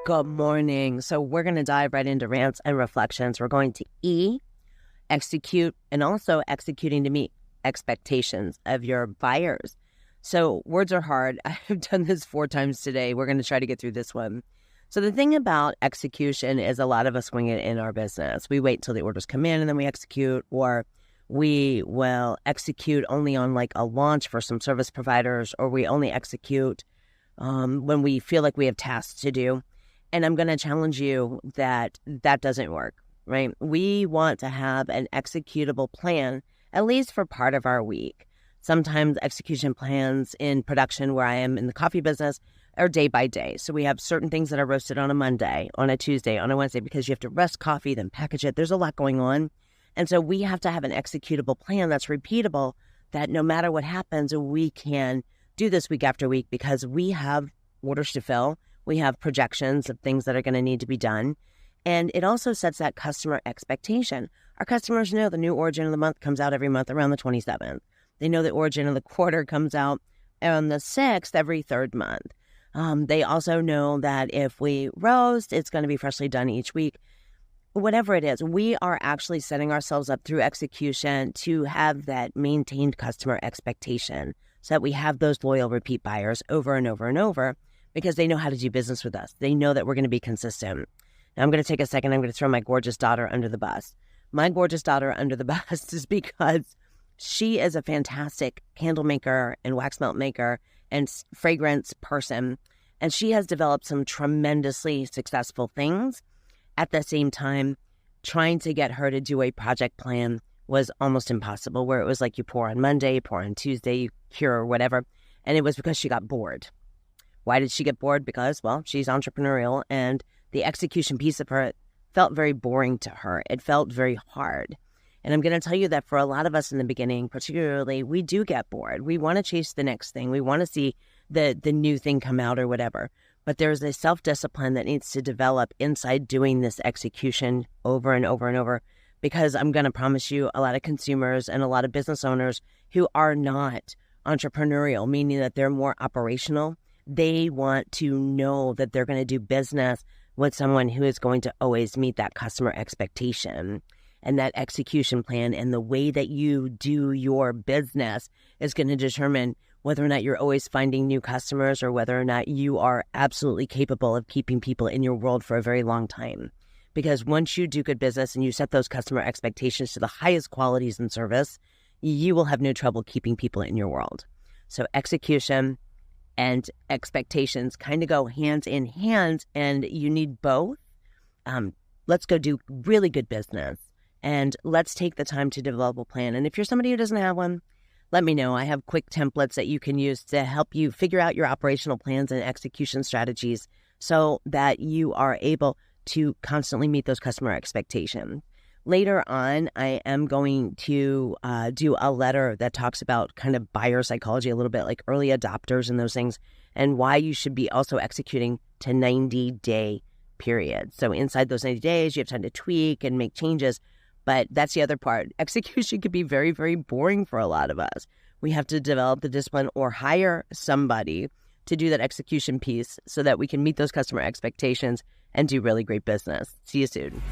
Good morning. So we're going to dive right into rants and reflections. We're going to execute, and also executing to meet expectations of your buyers. So words are hard. I've done this 4 times today. We're going to try to get through this one. So the thing about execution is a lot of us wing it in our business. We wait till the orders come in and then we execute, or we will execute only on like a launch for some service providers, or we only execute when we feel like we have tasks to do. And I'm going to challenge you that that doesn't work, right? We want to have an executable plan, at least for part of our week. Sometimes execution plans in production, where I am in the coffee business, are day by day. So we have certain things that are roasted on a Monday, on a Tuesday, on a Wednesday, because you have to roast coffee, then package it. There's a lot going on. And so we have to have an executable plan that's repeatable, that no matter what happens, we can do this week after week, because we have orders to fill. We have projections of things that are going to need to be done. And it also sets that customer expectation. Our customers know the new origin of the month comes out every month around the 27th. They know the origin of the quarter comes out on the 6th every third month. They also know that if we roast, it's going to be freshly done each week. Whatever it is, we are actually setting ourselves up through execution to have that maintained customer expectation, so that we have those loyal repeat buyers over and over and over, because they know how to do business with us. They know that we're going to be consistent. Now, I'm going to take a second. I'm going to throw my gorgeous daughter under the bus. My gorgeous daughter under the bus is because she is a fantastic candle maker and wax melt maker and fragrance person. And she has developed some tremendously successful things. At the same time, trying to get her to do a project plan was almost impossible, where it was like you pour on Monday, you pour on Tuesday, you cure or whatever. And it was because she got bored. Why did she get bored? Because, well, she's entrepreneurial, and the execution piece of her felt very boring to her. It felt very hard. And I'm going to tell you that for a lot of us in the beginning, particularly, we do get bored. We want to chase the next thing. We want to see the new thing come out or whatever. But there's a self-discipline that needs to develop inside doing this execution over and over and over. Because I'm going to promise you, a lot of consumers and a lot of business owners who are not entrepreneurial, meaning that they're more operational, they want to know that they're going to do business with someone who is going to always meet that customer expectation. And that execution plan and the way that you do your business is going to determine whether or not you're always finding new customers, or whether or not you are absolutely capable of keeping people in your world for a very long time. Because once you do good business and you set those customer expectations to the highest qualities and service, you will have no trouble keeping people in your world. So execution and expectations kind of go hand in hand, and you need both. Let's go do really good business, and let's take the time to develop a plan. And if you're somebody who doesn't have one, let me know. I have quick templates that you can use to help you figure out your operational plans and execution strategies, so that you are able to constantly meet those customer expectations. Later on, I am going to do a letter that talks about kind of buyer psychology a little bit, like early adopters and those things, and why you should be also executing to 90-day periods. So inside those 90 days, you have time to tweak and make changes. But that's the other part. Execution can be very, very boring for a lot of us. We have to develop the discipline or hire somebody to do that execution piece, so that we can meet those customer expectations and do really great business. See you soon.